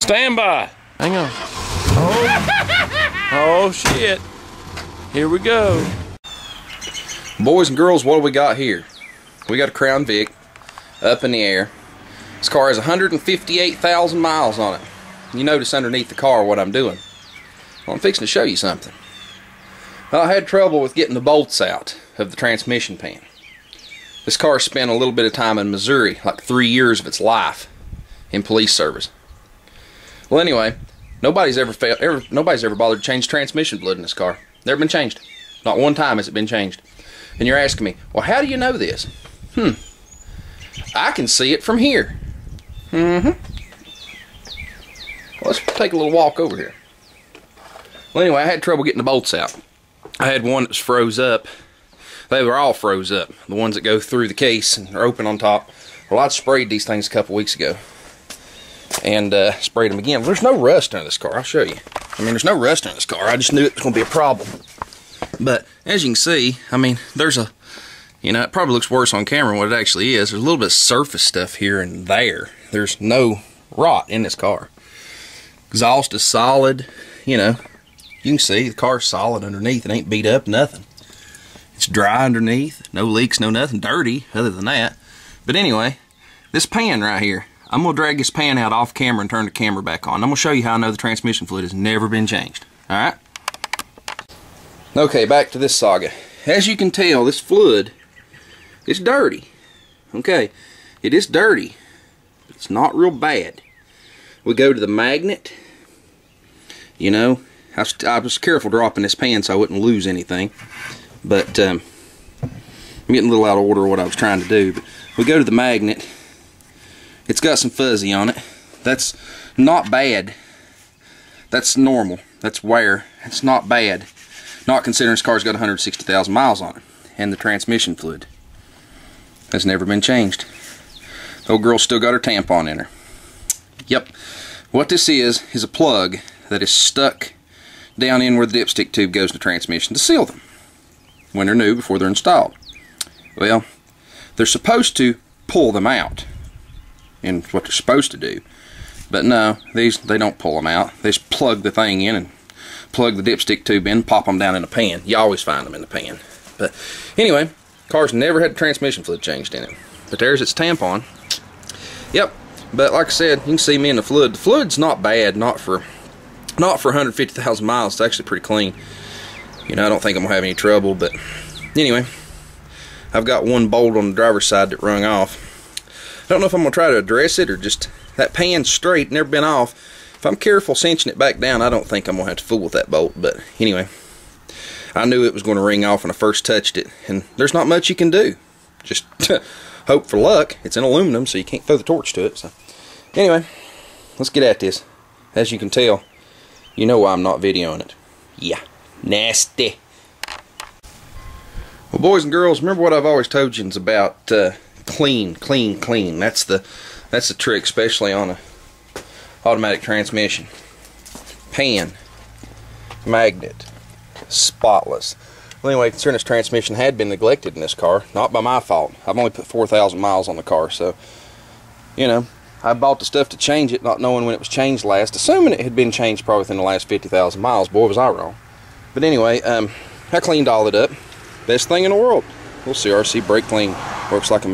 Stand by. Hang on. Oh shit. Here we go. Boys and girls, what do we got here? We got a Crown Vic up in the air. This car has 158,000 miles on it. You notice underneath the car what I'm doing. Well, I'm fixing to show you something. Well, I had trouble with getting the bolts out of the transmission pan. This car spent a little bit of time in Missouri, like 3 years of its life in police service. Well, anyway, nobody's ever bothered to change transmission fluid in this car. Never been changed. Not one time has it been changed. And you're asking me, well, how do you know this? I can see it from here. Let's take a little walk over here. Well, anyway, I had trouble getting the bolts out. I had one that was froze up. They were all froze up. The ones that go through the case and are open on top. Well, I sprayed these things a couple weeks ago. And sprayed them again. There's no rust under this car. I'll show you. I mean, there's no rust under this car. I just knew it was going to be a problem. But as you can see, I mean, there's a, you know, it probably looks worse on camera than what it actually is. There's a little bit of surface stuff here and there. There's no rot in this car. Exhaust is solid. You know, you can see the car's solid underneath. It ain't beat up, nothing. It's dry underneath. No leaks, no nothing. Dirty, other than that. But anyway, this pan right here. I'm going to drag this pan out off camera and turn the camera back on. I'm going to show you how I know the transmission fluid has never been changed. Alright? Okay, back to this saga. As you can tell, this fluid is dirty. Okay, it is dirty. It's not real bad. We go to the magnet. You know, I was careful dropping this pan so I wouldn't lose anything. But, I'm getting a little out of order what I was trying to do. But we go to the magnet. It's got some fuzzy on it. That's not bad. That's normal. That's wear. It's not bad. Not considering this car's got 160,000 miles on it. And the transmission fluid has never been changed. The old girl's still got her tampon in her. Yep. What this is a plug that is stuck down in where the dipstick tube goes in the transmission to seal them when they're new, before they're installed. Well, they're supposed to pull them out. And what they're supposed to do. But no, they don't pull them out. They just plug the thing in and plug the dipstick tube in, pop them down in a pan. You always find them in the pan. But anyway, car's never had transmission fluid changed in it. But there's its tampon. Yep. But like I said, you can see me in the fluid. The fluid's not bad, not for 150,000 miles. It's actually pretty clean. You know, I don't think I'm gonna have any trouble. But anyway, I've got one bolt on the driver's side that rung off. I don't know if I'm going to try to address it or just, that pan's straight, never been off. If I'm careful cinching it back down, I don't think I'm going to have to fool with that bolt. But anyway, I knew it was going to ring off when I first touched it. And there's not much you can do. Just hope for luck. It's in aluminum, so you can't throw the torch to it. So anyway, let's get at this. As you can tell, you know why I'm not videoing it. Yeah, nasty. Well, boys and girls, remember what I've always told you about clean. That's the trick, especially on a automatic transmission. Pan, magnet, spotless. Well, anyway, considering this transmission had been neglected in this car, not by my fault. I've only put 4,000 miles on the car, so you know, I bought the stuff to change it, not knowing when it was changed last, assuming it had been changed probably within the last 50,000 miles. Boy, was I wrong. But anyway, I cleaned all it up. Best thing in the world. Little CRC brake clean. Works like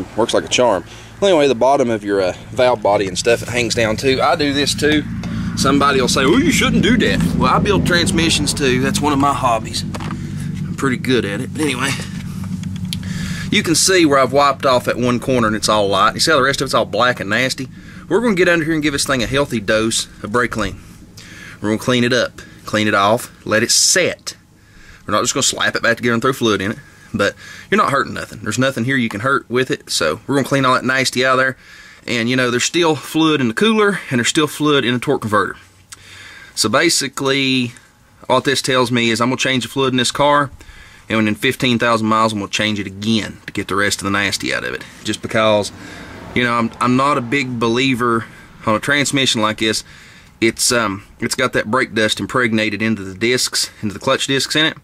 a charm. Well, anyway, the bottom of your valve body and stuff, it hangs down too. I do this too. Somebody will say, "Oh, you shouldn't do that." Well, I build transmissions too. That's one of my hobbies. I'm pretty good at it. But anyway, you can see where I've wiped off that one corner and it's all light. You see how the rest of it's all black and nasty? We're going to get under here and give this thing a healthy dose of brake clean. We're going to clean it up, clean it off, let it set. We're not just going to slap it back together and throw fluid in it. But you're not hurting nothing. There's nothing here you can hurt with it. So we're going to clean all that nasty out of there. And you know, there's still fluid in the cooler and there's still fluid in the torque converter. So basically, what this tells me is I'm going to change the fluid in this car. And within 15,000 miles, I'm going to change it again to get the rest of the nasty out of it. Just because, you know, I'm not a big believer on a transmission like this. It's got that brake dust impregnated into the discs, into the clutch discs in it.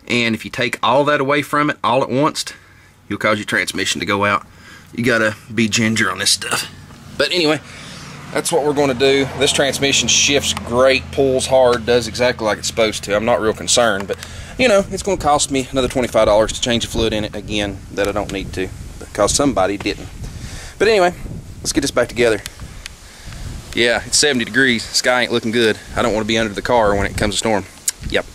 And if you take all that away from it all at once, you'll cause your transmission to go out. You gotta be ginger on this stuff. But anyway, That's what we're going to do. This transmission shifts great, pulls hard, does exactly like it's supposed to. I'm not real concerned, but you know, it's going to cost me another $25 to change the fluid in it again that I don't need to, because somebody didn't. But anyway, let's get this back together. Yeah, it's 70 degrees. Sky ain't looking good. I don't want to be under the car when it comes to storm. Yep.